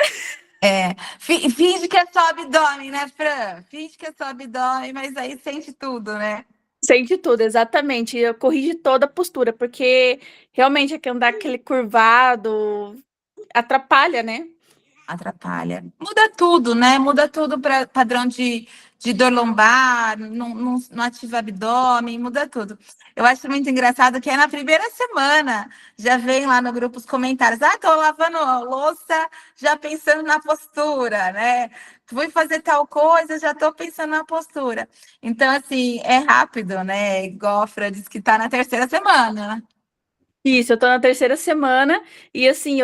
É, finge que é só abdômen, né, Fran? Finge que é só abdômen, mas aí sente tudo, né? Sente tudo, exatamente. Eu corrigi toda a postura, porque realmente é que andar aquele curvado atrapalha, né? Atrapalha. Muda tudo, né? Muda tudo para padrão de dor lombar, não ativa abdômen, muda tudo. Eu acho muito engraçado que é na primeira semana, já vem lá no grupo os comentários. Ah, tô lavando a louça, já pensando na postura, né? Fui fazer tal coisa, já tô pensando na postura. Então, assim, é rápido, né? Igual a Fran disse que tá na terceira semana, né? Isso, eu tô na terceira semana e assim,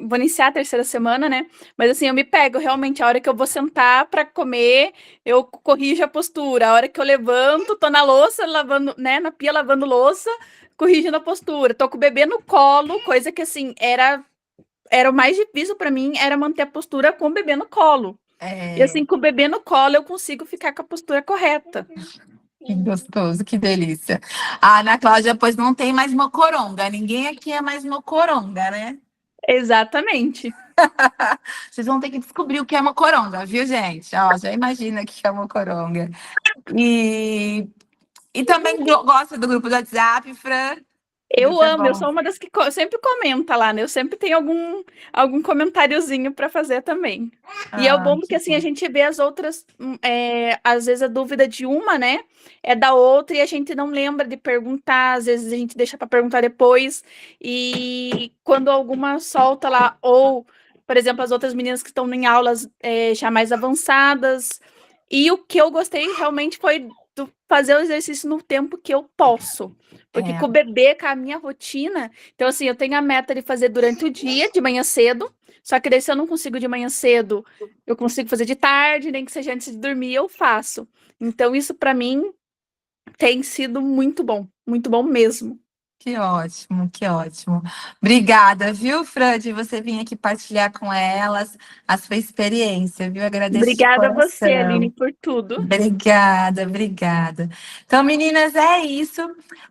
vou iniciar a terceira semana, né? Mas assim, eu me pego realmente a hora que eu vou sentar para comer, eu corrijo a postura. A hora que eu levanto, tô na louça lavando, né, na pia lavando louça, corrigindo a postura. Tô com o bebê no colo, coisa que assim, era o mais difícil para mim, era manter a postura com o bebê no colo. E É, assim, com o bebê no colo, eu consigo ficar com a postura correta. que gostoso, que delícia. A Ana Cláudia, pois não tem mais mocoronga. Ninguém aqui é mais mocoronga, né? Exatamente. Vocês vão ter que descobrir o que é mocoronga, viu, gente? Ó, já imagina o que é mocoronga. E, e também gosta do grupo do WhatsApp, Fran? Eu Grupo é amo, eu bom. sou uma das que sempre comenta lá, né? Eu sempre tenho algum comentáriozinho para fazer também. E é o Ah, bom porque assim a gente vê as outras, às vezes a dúvida de uma, né, é da outra e a gente não lembra de perguntar, às vezes a gente deixa para perguntar depois. E quando alguma solta lá, ou, por exemplo, as outras meninas que estão em aulas já mais avançadas. E o que eu gostei realmente foi fazer o exercício no tempo que eu posso. Porque é, com o bebê, com a minha rotina, então assim, eu tenho a meta de fazer durante o dia, de manhã cedo, só que daí se eu não consigo de manhã cedo, eu consigo fazer de tarde, nem que seja antes de dormir, eu faço. Então isso para mim tem sido muito bom mesmo. que ótimo, que ótimo. Obrigada, viu, Fran, de você vir aqui partilhar com elas a sua experiência, viu? Agradeço de Obrigada a você, coração. Aline, por tudo. Obrigada, obrigada. Então, meninas, é isso.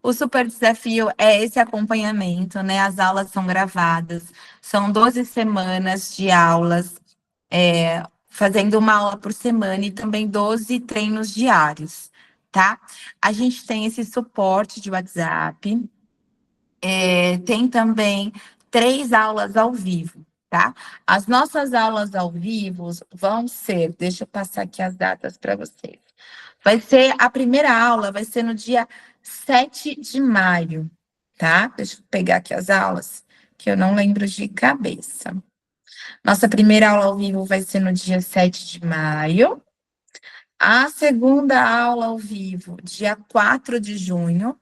O super desafio é esse acompanhamento, né? As aulas são gravadas, são 12 semanas de aulas, fazendo uma aula por semana e também 12 treinos diários, tá? A gente tem esse suporte de WhatsApp, tem também 3 aulas ao vivo, tá? As nossas aulas ao vivo vão ser, deixa eu passar aqui as datas para vocês. Vai ser, a primeira aula vai ser no dia 7 de maio, tá? Deixa eu pegar aqui as aulas, que eu não lembro de cabeça. Nossa primeira aula ao vivo vai ser no dia 7 de maio. A segunda aula ao vivo, dia 4 de junho.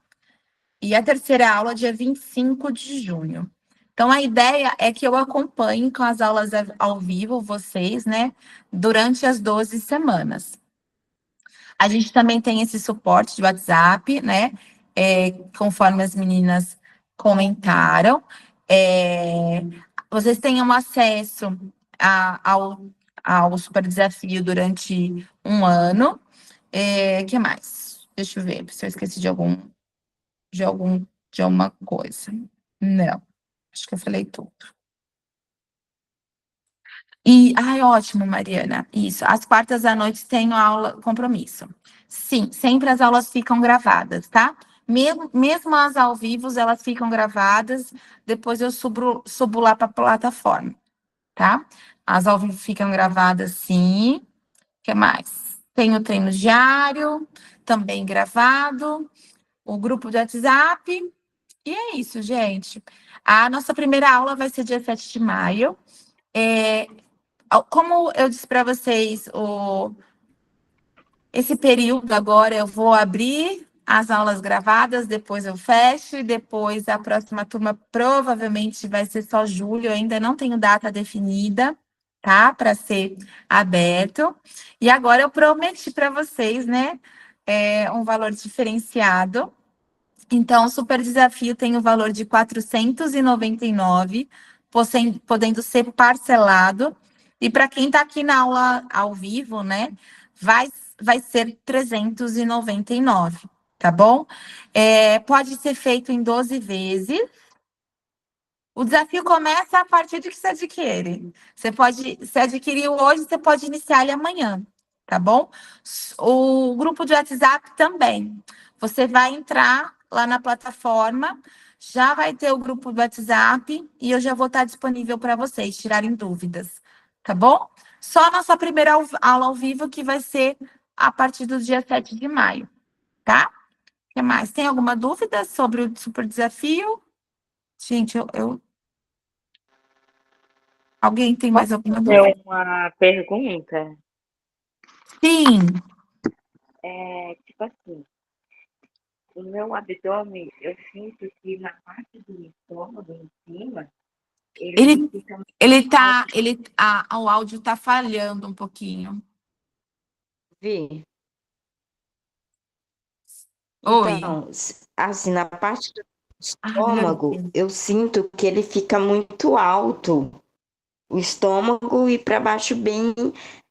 E a terceira aula, dia 25 de junho. Então, a ideia é que eu acompanhe com as aulas ao vivo vocês, né? Durante as 12 semanas. A gente também tem esse suporte de WhatsApp, né? Conforme as meninas comentaram. Vocês tenham acesso ao super desafio durante um ano. Que mais? Deixa eu ver se eu esqueci de alguma coisa. Não, acho que eu falei tudo. Ai, ótimo, Mariana. Isso. Às quartas à noite tenho aula, compromisso. Sim, sempre as aulas ficam gravadas, tá? Mesmo as ao vivo, elas ficam gravadas, depois eu subo lá para a plataforma, tá? As ao vivo ficam gravadas, sim. O que mais? Tem o treino diário, também gravado, o grupo de WhatsApp, e é isso, gente. A nossa primeira aula vai ser dia 7 de maio. Como eu disse para vocês, esse período agora eu vou abrir as aulas gravadas, depois eu fecho, e depois a próxima turma provavelmente vai ser só julho, eu ainda não tenho data definida, tá? Para ser aberto. E agora eu prometi para vocês, né? Um valor diferenciado. Então, o Super Desafio tem o valor de R$ 499, podendo ser parcelado. E para quem está aqui na aula ao vivo, né, vai ser 399, tá bom? Pode ser feito em 12 vezes. O desafio começa a partir de que você adquire. Se adquiriu hoje, você pode iniciar ele amanhã, tá bom? O grupo de WhatsApp também. Você vai entrar lá na plataforma, já vai ter o grupo do WhatsApp e eu já vou estar disponível para vocês tirarem dúvidas, tá bom? Só a nossa primeira aula ao vivo que vai ser a partir do dia 7 de maio, tá? O que mais? Tem alguma dúvida sobre o Super Desafio? Gente, alguém tem mais alguma dúvida? Tem uma pergunta. Sim. Tipo assim, o meu abdômen, eu sinto que na parte do estômago, em cima, ele fica... O áudio tá falhando um pouquinho. Vi. Oi. Então, assim, na parte do Ai, estômago, eu sinto que ele fica muito alto. O estômago e para baixo bem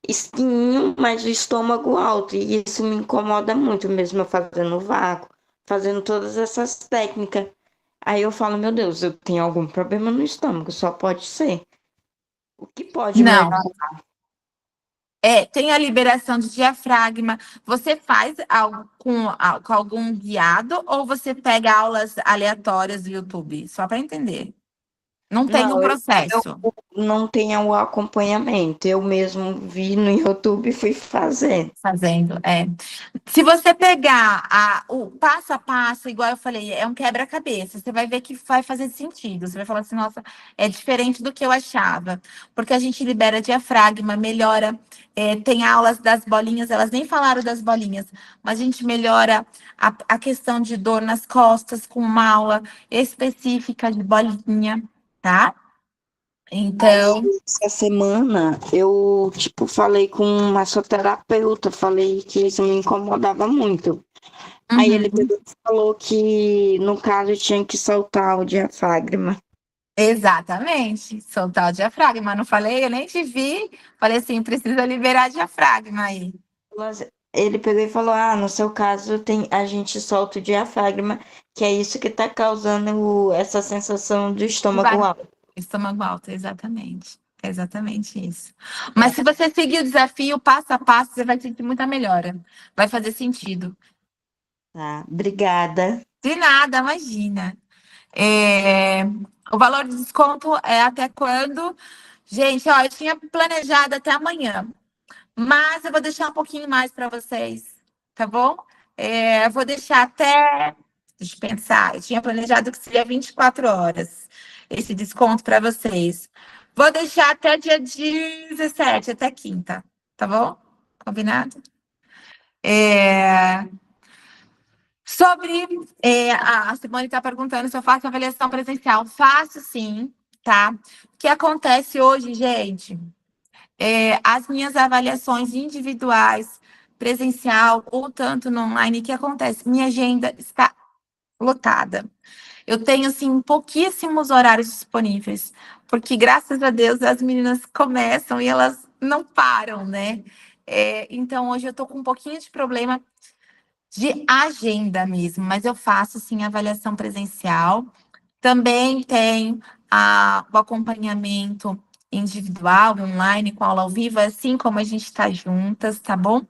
espinho, mas o estômago alto. E isso me incomoda muito, mesmo eu fazendo vácuo, fazendo todas essas técnicas. Aí eu falo, meu Deus, eu tenho algum problema no estômago, só pode ser. O que pode Não. melhorar? Tem a liberação de diafragma. Você faz algo com algum guiado ou você pega aulas aleatórias do YouTube? Só para entender. Não tem um Não, processo. não tenho o acompanhamento. Eu mesmo vi no YouTube e fui fazendo. Fazendo. Se você pegar o passo a passo, igual eu falei, é um quebra-cabeça. Você vai ver que vai fazer sentido. Você vai falar assim, nossa, é diferente do que eu achava. Porque a gente libera diafragma, melhora. Tem aulas das bolinhas, elas nem falaram das bolinhas, mas a gente melhora a questão de dor nas costas com uma aula específica de bolinha, tá? Então, Essa semana eu, falei com um massoterapeuta, falei que isso me incomodava muito. Aí ele falou que, no caso, tinha que soltar o diafragma. exatamente, soltar o diafragma. Não falei, eu nem te vi. Falei assim, precisa liberar diafragma aí. Ele pegou e falou, no seu caso, a gente solta o diafragma, que é isso que está causando essa sensação do estômago alto. Estômago alto, exatamente. É exatamente isso. Mas se você seguir o desafio passo a passo, você vai sentir muita melhora. Vai fazer sentido. Tá, obrigada. De nada, imagina. O valor de desconto é até quando? Gente, eu tinha planejado até amanhã, mas eu vou deixar um pouquinho mais para vocês, tá bom? Eu vou deixar até. Deixa eu pensar. Eu tinha planejado que seria 24 horas esse desconto para vocês. Vou deixar até dia 17, até quinta, tá bom? Combinado? Sobre, a Simone está perguntando se eu faço avaliação presencial. Faço sim, tá? O que acontece hoje, gente, as minhas avaliações individuais, presencial ou tanto no online, o que acontece? Minha agenda está lotada. Eu tenho, assim, pouquíssimos horários disponíveis, porque, graças a Deus, as meninas começam e elas não param, né? Então, hoje eu estou com um pouquinho de problema de agenda mesmo, mas eu faço, sim, avaliação presencial. Também tem o acompanhamento individual, online, com aula ao vivo, assim como a gente está juntas, tá bom?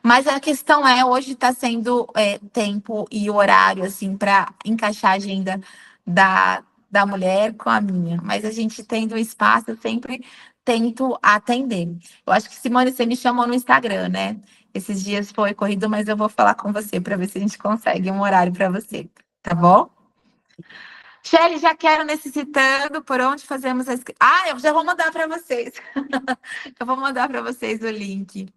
Mas a questão é, hoje está sendo tempo e horário, assim, para encaixar a agenda da mulher com a minha. Mas a gente tendo espaço, eu sempre tento atender. Eu acho que, Simone, você me chamou no Instagram, né? Esses dias foi corrido, mas eu vou falar com você para ver se a gente consegue um horário para você, tá bom? Shelly, já quero necessitando, por onde fazemos a inscrição? Ah, eu já vou mandar para vocês. Eu vou mandar para vocês o link.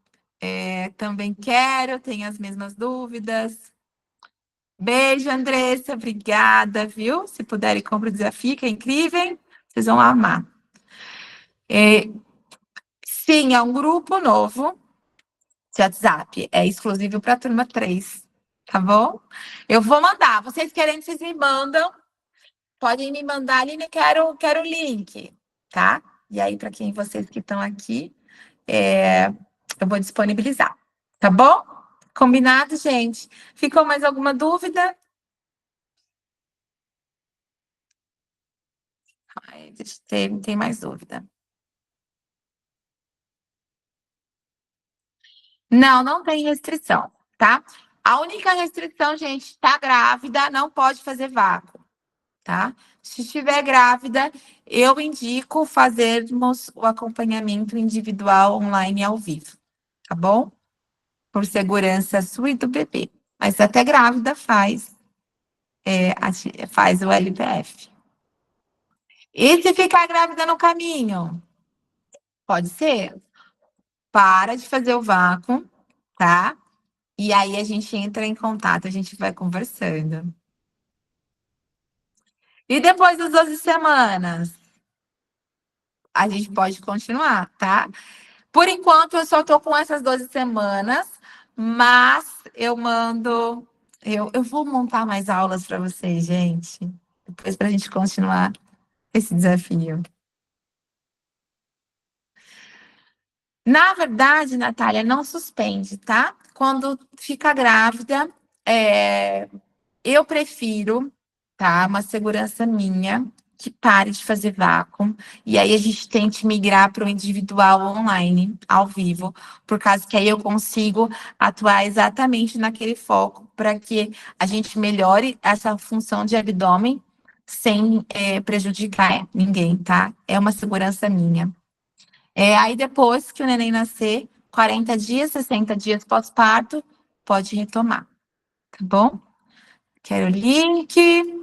Também quero, tenho as mesmas dúvidas. Beijo, Andressa, obrigada, viu? Se puderem, compra o desafio, que é incrível. Vocês vão amar. Sim, é um grupo novo de WhatsApp. É exclusivo para a turma 3, tá bom? Eu vou mandar. Vocês querem, vocês me mandam. Podem me mandar ali, né? Quero o link, tá? E aí, para quem vocês que estão aqui, eu vou disponibilizar, tá bom? Combinado, gente? Ficou mais alguma dúvida? Ai, tem mais dúvida. Não tem restrição, tá? A única restrição, gente, tá grávida, não pode fazer vácuo, tá? Se estiver grávida, eu indico fazermos o acompanhamento individual online ao vivo, tá bom? Por segurança sua e do bebê. Mas até grávida faz o LPF. E se ficar grávida no caminho? Pode ser. Para de fazer o vácuo, tá? E aí a gente entra em contato, a gente vai conversando. E depois das 12 semanas, a gente pode continuar, tá? Por enquanto, eu só tô com essas 12 semanas, mas eu mando. Eu vou montar mais aulas para vocês, gente. Depois, para a gente continuar esse desafio. Na verdade, Natália, não suspende, tá? Quando fica grávida, eu prefiro, tá? Uma segurança minha, que pare de fazer vácuo. E aí a gente tente migrar para o individual online, ao vivo, por causa que aí eu consigo atuar exatamente naquele foco para que a gente melhore essa função de abdômen sem prejudicar ninguém, tá? É uma segurança minha. Aí depois que o neném nascer, 40 dias, 60 dias pós-parto, pode retomar, tá bom? Quero o link.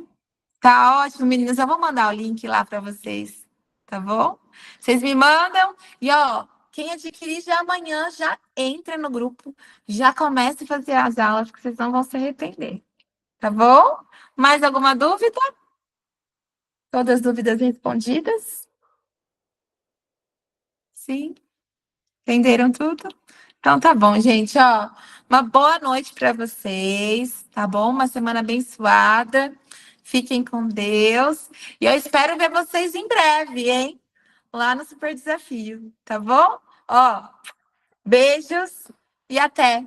Tá ótimo, meninas. Eu vou mandar o link lá para vocês, tá bom? Vocês me mandam e, ó, quem adquirir já amanhã já entra no grupo, já começa a fazer as aulas, que vocês não vão se arrepender, tá bom? Mais alguma dúvida? Todas as dúvidas respondidas? Sim? Entenderam tudo? Então tá bom, gente, ó. Uma boa noite para vocês, tá bom? Uma semana abençoada. Fiquem com Deus. E eu espero ver vocês em breve, hein? Lá no Super Desafio, tá bom? Ó, beijos e até!